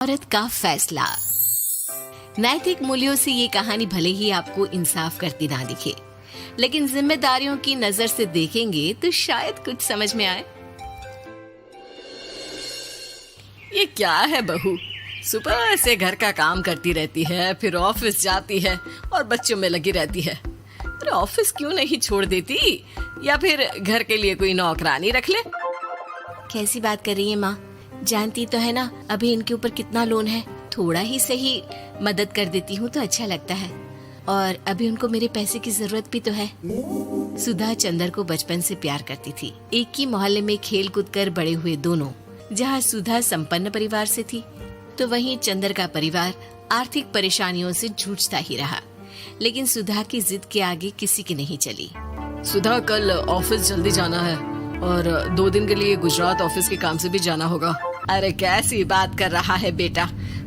औरत का फैसला। नैतिक मूल्यों से ये कहानी भले ही आपको इंसाफ करती ना दिखे, लेकिन जिम्मेदारियों की नजर से देखेंगे तो शायद कुछ समझ में आए। ये क्या है बहू, सुबह से घर का काम करती रहती है, फिर ऑफिस जाती है और बच्चों में लगी रहती है। अरे ऑफिस क्यों नहीं छोड़ देती, या फिर घर के लिए कोई नौकरानी रख ले। कैसी बात कर रही है माँ? जानती तो है ना अभी इनके ऊपर कितना लोन है। थोड़ा ही सही मदद कर देती हूँ तो अच्छा लगता है, और अभी उनको मेरे पैसे की जरूरत भी तो है। सुधा चंदर को बचपन से प्यार करती थी। एक ही मोहल्ले में खेल कूद कर बड़े हुए दोनों। जहाँ सुधा संपन्न परिवार से थी तो वहीं चंदर का परिवार आर्थिक परेशानियों से जूझता ही रहा। लेकिन सुधा की जिद के आगे किसी की नहीं चली। सुधा, कल ऑफिस जल्दी जाना है और 2 दिन के लिए गुजरात ऑफिस के काम से भी जाना होगा। अरे कैसी बात कर रहा है बेटा,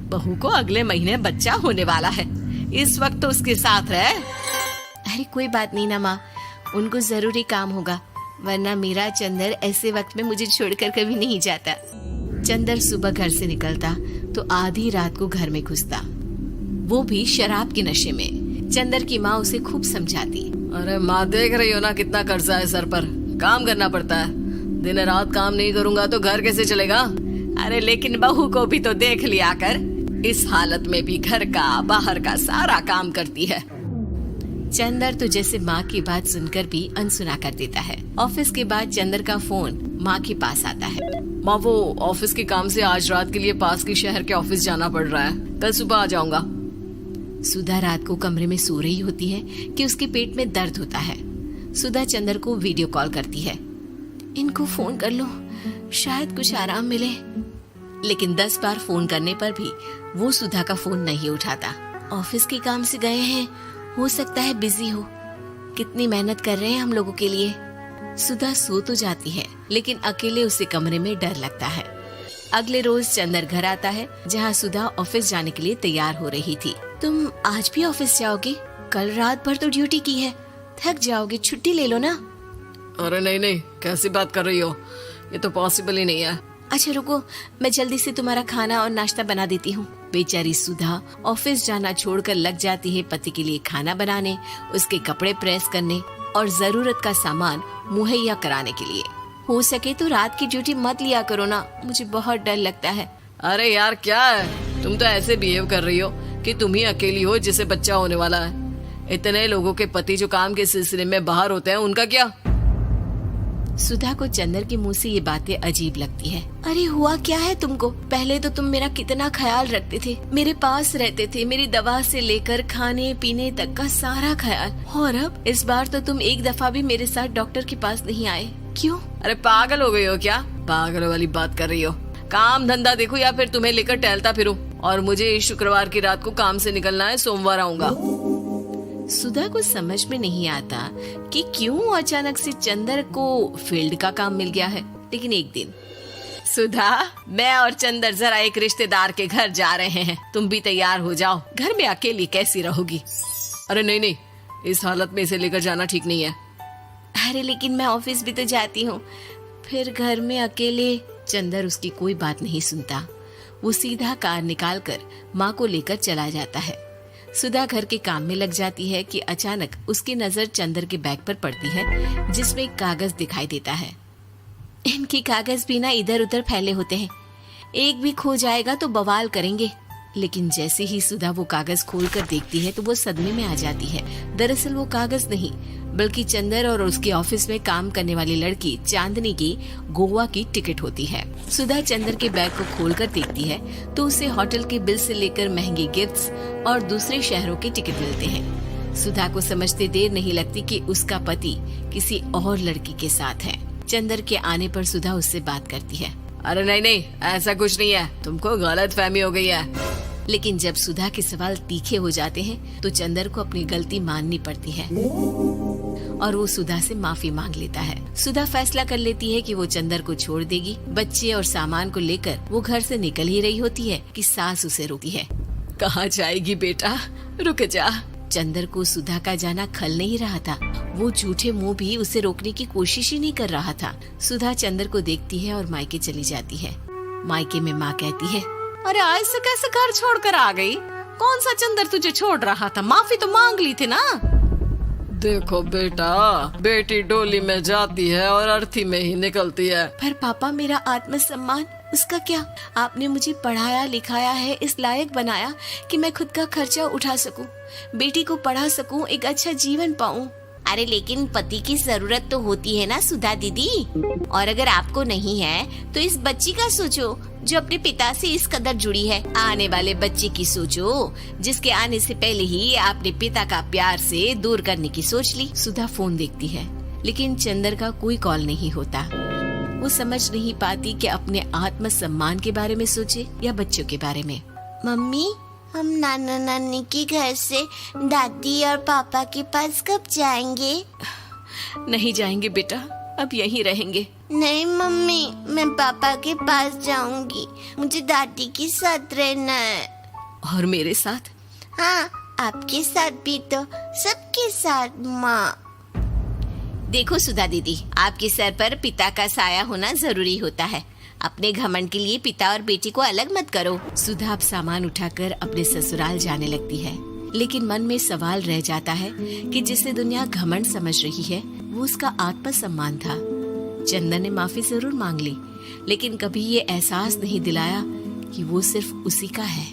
बहू को अगले महीने बच्चा होने वाला है, इस वक्त तो उसके साथ रहे। अरे कोई बात नहीं ना माँ, उनको जरूरी काम होगा, वरना मेरा चंदर ऐसे वक्त में मुझे छोड़कर कभी नहीं जाता। चंदर सुबह घर से निकलता तो आधी रात को घर में घुसता, वो भी शराब के नशे में। चंदर की माँ उसे खूब समझाती। अरे माँ, देख रही हो ना कितना कर्जा है सर पर, काम करना पड़ता है। दिन रात काम नहीं करूँगा तो घर कैसे चलेगा। अरे लेकिन बहू को भी तो देख लिया कर, इस हालत में भी घर का बाहर का सारा काम करती है। चंदर तो जैसे माँ की बात सुनकर भी अनसुना कर देता है। ऑफिस के बाद चंदर का फोन माँ के पास आता है। माँ, वो ऑफिस के काम से आज रात के लिए पास के शहर के ऑफिस जाना पड़ रहा है, कल सुबह आ जाऊंगा। सुधा रात को कमरे में सो रही होती है कि उसके पेट में दर्द होता है। सुधा चंदर को वीडियो कॉल करती है। इनको फोन कर लो, शायद कुछ आराम मिले। लेकिन 10 बार फोन करने पर भी वो सुधा का फोन नहीं उठाता। ऑफिस के काम से गए हैं, हो सकता है बिजी हो। कितनी मेहनत कर रहे हैं हम लोगों के लिए। सुधा सो तो जाती है, लेकिन अकेले उसे कमरे में डर लगता है। अगले रोज चंदर घर आता है, जहाँ सुधा ऑफिस जाने के लिए तैयार हो रही थी। तुम आज भी ऑफिस जाओगे? कल रात भर तो ड्यूटी की है, थक जाओगे, छुट्टी ले लो ना। अरे नहीं, कैसी बात कर रही हो, ये तो पॉसिबल ही नहीं है। अच्छा रुको, मैं जल्दी से तुम्हारा खाना और नाश्ता बना देती हूँ। बेचारी सुधा ऑफिस जाना छोड़कर लग जाती है पति के लिए खाना बनाने, उसके कपड़े प्रेस करने और जरूरत का सामान मुहैया कराने के लिए। हो सके तो रात की ड्यूटी मत लिया करो ना, मुझे बहुत डर लगता है। अरे यार क्या है, तुम तो ऐसे बिहेव कर रही हो कि तुम ही अकेली हो जिसे बच्चा होने वाला है। इतने लोगों के पति जो काम के सिलसिले में बाहर होते हैं, उनका क्या? सुधा को चंदर के मुंह से ये बातें अजीब लगती है। अरे हुआ क्या है तुमको? पहले तो तुम मेरा कितना ख्याल रखते थे, मेरे पास रहते थे, मेरी दवा से लेकर खाने पीने तक का सारा ख्याल। और अब इस बार तो तुम एक दफा भी मेरे साथ डॉक्टर के पास नहीं आए, क्यों? अरे पागल हो गई हो क्या? पागल वाली बात कर रही हो। काम धंधा देखो या फिर तुम्हें लेकर टहलता फिरो। और मुझे शुक्रवार की रात को काम से निकलना है, सोमवार आऊंगा। सुधा को समझ में नहीं आता कि क्यों अचानक से चंदर को फील्ड का काम मिल गया है। लेकिन एक दिन, सुधा, मैं और चंदर जरा एक रिश्तेदार के घर जा रहे हैं, तुम भी तैयार हो जाओ, घर में अकेली कैसी रहोगी। अरे नहीं, इस हालत में इसे लेकर जाना ठीक नहीं है। अरे लेकिन मैं ऑफिस भी तो जाती हूँ, फिर घर में अकेले। चंदर उसकी कोई बात नहीं सुनता। वो सीधा कार निकालकर माँ को लेकर चला जाता है। सुधा घर के काम में लग जाती है कि अचानक उसकी नजर चंदर के बैग पर पड़ती है, जिसमें एक कागज दिखाई देता है। इनकी कागज भी ना इधर उधर फैले होते हैं, एक भी खो जाएगा तो बवाल करेंगे। लेकिन जैसे ही सुधा वो कागज खोलकर देखती है तो वो सदमे में आ जाती है। दरअसल वो कागज नहीं, बल्कि चंदर और उसके ऑफिस में काम करने वाली लड़की चांदनी की गोवा की टिकट होती है। सुधा चंदर के बैग को खोलकर देखती है तो उसे होटल के बिल से लेकर महंगे गिफ्ट्स और दूसरे शहरों के टिकट मिलते हैं। सुधा को समझते देर नहीं लगती कि उसका पति किसी और लड़की के साथ है। चंदर के आने पर सुधा उससे बात करती है। अरे नहीं, ऐसा कुछ नहीं है, तुमको गलतफहमी हो गई है। लेकिन जब सुधा के सवाल तीखे हो जाते हैं तो चंदर को अपनी गलती माननी पड़ती है और वो सुधा से माफी मांग लेता है। सुधा फैसला कर लेती है कि वो चंदर को छोड़ देगी। बच्चे और सामान को लेकर वो घर से निकल ही रही होती है कि सास उसे रोकती है। कहाँ जाएगी बेटा, रुक जा। चंदर को सुधा का जाना खल नहीं रहा था। वो झूठे मुंह भी उसे रोकने की कोशिश ही नहीं कर रहा था। सुधा चंदर को देखती है और मायके चली जाती है। मायके में माँ कहती है, अरे ऐसे कैसे घर छोड़कर आ गई? कौन सा चंदर तुझे छोड़ रहा था? माफी तो मांग ली थी ना। देखो बेटा, बेटी डोली में जाती है और अर्थी में ही निकलती है। पर पापा, मेरा आत्मसम्मान, उसका क्या? आपने मुझे पढ़ाया लिखाया है, इस लायक बनाया कि मैं खुद का खर्चा उठा सकूं, बेटी को पढ़ा सकूं, एक अच्छा जीवन पाऊं। अरे लेकिन पति की जरूरत तो होती है ना सुधा दीदी, और अगर आपको नहीं है तो इस बच्ची का सोचो जो अपने पिता से इस कदर जुड़ी है। आने वाले बच्चे की सोचो जिसके आने से पहले ही आपने पिता का प्यार से दूर करने की सोच ली। सुधा फोन देखती है लेकिन चंदर का कोई कॉल नहीं होता। वो समझ नहीं पाती कि अपने आत्मसम्मान के बारे में सोचे या बच्चों के बारे में। मम्मी, हम नाना नानी के घर से दादी और पापा के पास कब जाएंगे? नहीं जाएंगे बेटा, अब यहीं रहेंगे। नहीं मम्मी, मैं पापा के पास जाऊंगी, मुझे दादी के साथ रहना है। और मेरे साथ? हाँ, आपके साथ भी तो, सबके साथ माँ। देखो सुधा दीदी, आपके सर पर पिता का साया होना जरूरी होता है। अपने घमंड के लिए पिता और बेटी को अलग मत करो। सुधा अब सामान उठाकर अपने ससुराल जाने लगती है, लेकिन मन में सवाल रह जाता है कि जिसे दुनिया घमंड समझ रही है वो उसका आत्मसम्मान था। चंदन ने माफी जरूर मांग ली, लेकिन कभी ये एहसास नहीं दिलाया कि वो सिर्फ उसी का है।